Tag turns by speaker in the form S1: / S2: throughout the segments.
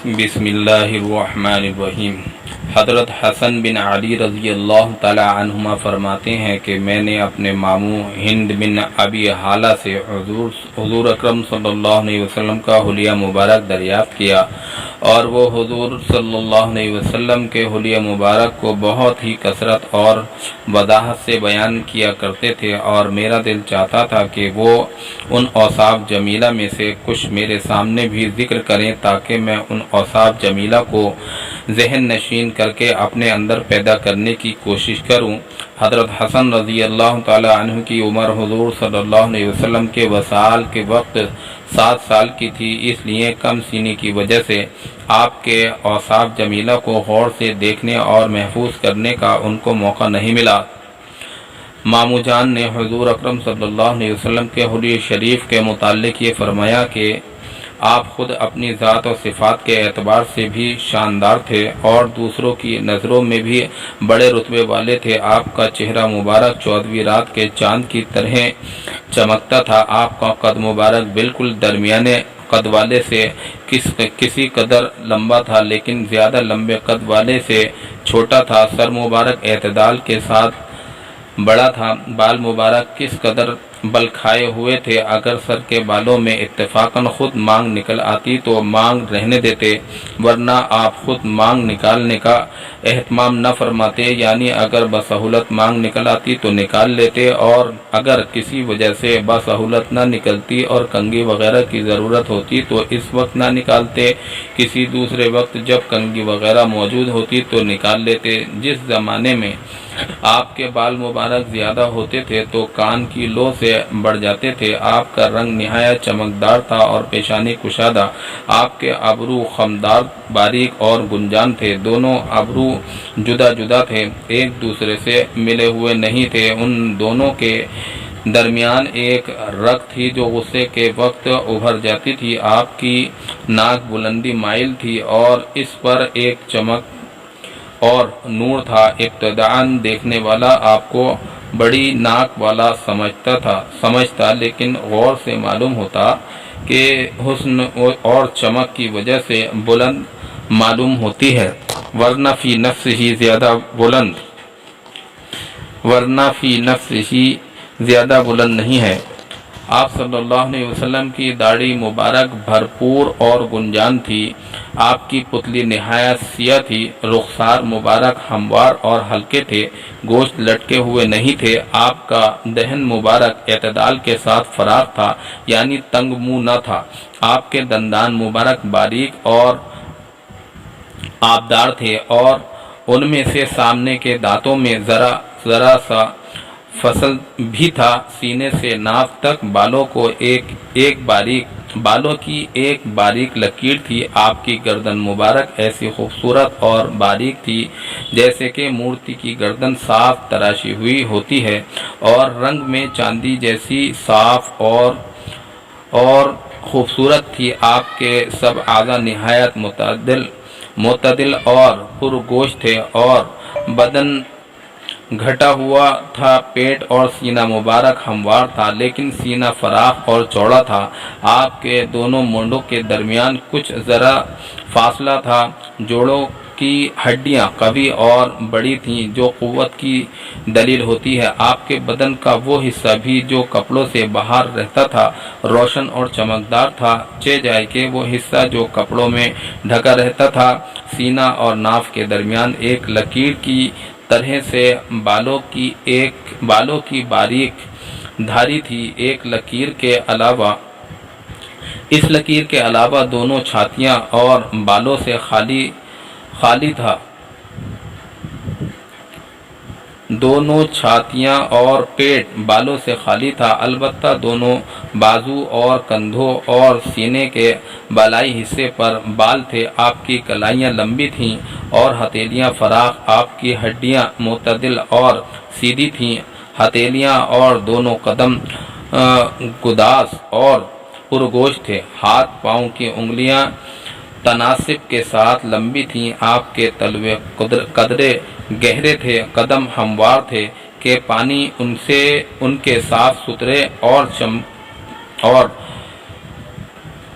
S1: بسم اللہ الرحمن الرحیم۔ حضرت حسن بن علی رضی اللہ تعالی عنہما فرماتے ہیں کہ میں نے اپنے ماموں ہند بن ابی حالہ سے حضور اکرم صلی اللہ علیہ وسلم کا حلیہ مبارک دریافت کیا، اور وہ حضور صلی اللہ علیہ وسلم کے حلیہ مبارک کو بہت ہی کثرت اور وضاحت سے بیان کیا کرتے تھے، اور میرا دل چاہتا تھا کہ وہ ان اوصاف جمیلہ میں سے کچھ میرے سامنے بھی ذکر کریں تاکہ میں ان اوصاف جمیلہ کو ذہن نشین کر کے اپنے اندر پیدا کرنے کی کوشش کروں۔ حضرت حسن رضی اللہ تعالی عنہ کی عمر حضور صلی اللہ علیہ وسلم کے وصال کے وقت 7 سال کی تھی، اس لیے کم سینی کی وجہ سے آپ کے اوصاف جمیلہ کو غور سے دیکھنے اور محفوظ کرنے کا ان کو موقع نہیں ملا۔ ماموں جان نے حضور اکرم صلی اللہ علیہ وسلم کے حلیہ شریف کے متعلق یہ فرمایا کہ آپ خود اپنی ذات و صفات کے اعتبار سے بھی شاندار تھے اور دوسروں کی نظروں میں بھی بڑے رتبے والے تھے۔ آپ کا چہرہ مبارک 14ویں رات کے چاند کی طرح چمکتا تھا۔ آپ کا قد مبارک بالکل درمیانے قد والے سے کسی قدر لمبا تھا، لیکن زیادہ لمبے قد والے سے چھوٹا تھا۔ سر مبارک اعتدال کے ساتھ بڑا تھا۔ بال مبارک کس قدر بل کھائے ہوئے تھے، اگر سر کے بالوں میں اتفاقاً خود مانگ نکل آتی تو مانگ رہنے دیتے، ورنہ آپ خود مانگ نکالنے کا اہتمام نہ فرماتے، یعنی اگر بسہولت مانگ نکل آتی تو نکال لیتے، اور اگر کسی وجہ سے بسہولت نہ نکلتی اور کنگھی وغیرہ کی ضرورت ہوتی تو اس وقت نہ نکالتے، کسی دوسرے وقت جب کنگھی وغیرہ موجود ہوتی تو نکال لیتے۔ جس زمانے میں آپ کے بال مبارک زیادہ ہوتے تھے تو کان کی لو سے بڑھ جاتے تھے۔ آپ کا رنگ نہایت چمکدار تھا اور پیشانی کشادہ۔ آپ کے ابرو خمدار، باریک اور گنجان تھے۔ دونوں ابرو جدا جدا تھے، ایک دوسرے سے ملے ہوئے نہیں تھے۔ ان دونوں کے درمیان ایک رگ تھی جو غصے کے وقت ابھر جاتی تھی۔ آپ کی ناک بلندی مائل تھی اور اس پر ایک چمک اور نور تھا۔ ابتداءً دیکھنے والا آپ کو بڑی ناک والا سمجھتا، لیکن غور سے معلوم ہوتا کہ حسن اور چمک کی وجہ سے بلند معلوم ہوتی ہے، ورنہ فی نفس ہی زیادہ بلند نہیں ہے۔ آپ صلی اللہ علیہ وسلم کی داڑھی مبارک بھرپور اور گنجان تھی۔ آپ کی پتلی نہایت سیاہ تھی۔ رخسار مبارک ہموار اور ہلکے تھے، گوشت لٹکے ہوئے نہیں تھے۔ آپ کا دہن مبارک اعتدال کے ساتھ فراخ تھا، یعنی تنگ منہ نہ تھا۔ آپ کے دندان مبارک باریک اور آبدار تھے اور ان میں سے سامنے کے دانتوں میں ذرا سا فصل بھی تھا۔ سینے سے ناف تک بالوں کی ایک باریک لکیر تھی۔ آپ کی گردن مبارک ایسی خوبصورت اور باریک تھی جیسے کہ مورتی کی گردن صاف تراشی ہوئی ہوتی ہے، اور رنگ میں چاندی جیسی صاف اور خوبصورت تھی۔ آپ کے سب اعضاء نہایت معتدل اور پرگوشت تھے اور بدن گھٹا ہوا تھا۔ پیٹ اور سینہ مبارک ہموار تھا، لیکن سینہ فراخ اور چوڑا تھا۔ آپ کے دونوں مونڈوں کے درمیان کچھ ذرا فاصلہ تھا۔ جوڑوں کی ہڈیاں قوی اور بڑی تھیں، جو قوت کی دلیل ہوتی ہے۔ آپ کے بدن کا وہ حصہ بھی جو کپڑوں سے باہر رہتا تھا روشن اور چمکدار تھا، جائے کہ وہ حصہ جو کپڑوں میں ڈھکا رہتا تھا۔ سینہ اور ناف کے درمیان ایک لکیر کی طرح سے بالوں کی باریک دھاری تھی۔ اس لکیر کے علاوہ دونوں چھاتیاں اور بالوں سے خالی تھا۔ دونوں چھاتیاں اور پیٹ بالوں سے خالی تھا، البتہ دونوں بازو اور کندھوں اور سینے کے بالائی حصے پر بال تھے۔ آپ کی کلائیاں لمبی تھیں اور ہتھیلیاں فراخ۔ آپ کی ہڈیاں معتدل اور سیدھی تھیں۔ ہتھیلیاں اور دونوں قدم گداز اور پرگوشت تھے۔ ہاتھ پاؤں کی انگلیاں تناسب کے ساتھ لمبی تھیں۔ آپ کے تلوے قدرے گہرے تھے، قدم ہموار تھے کہ پانی ان کے صاف ستھرے اور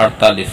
S1: 48।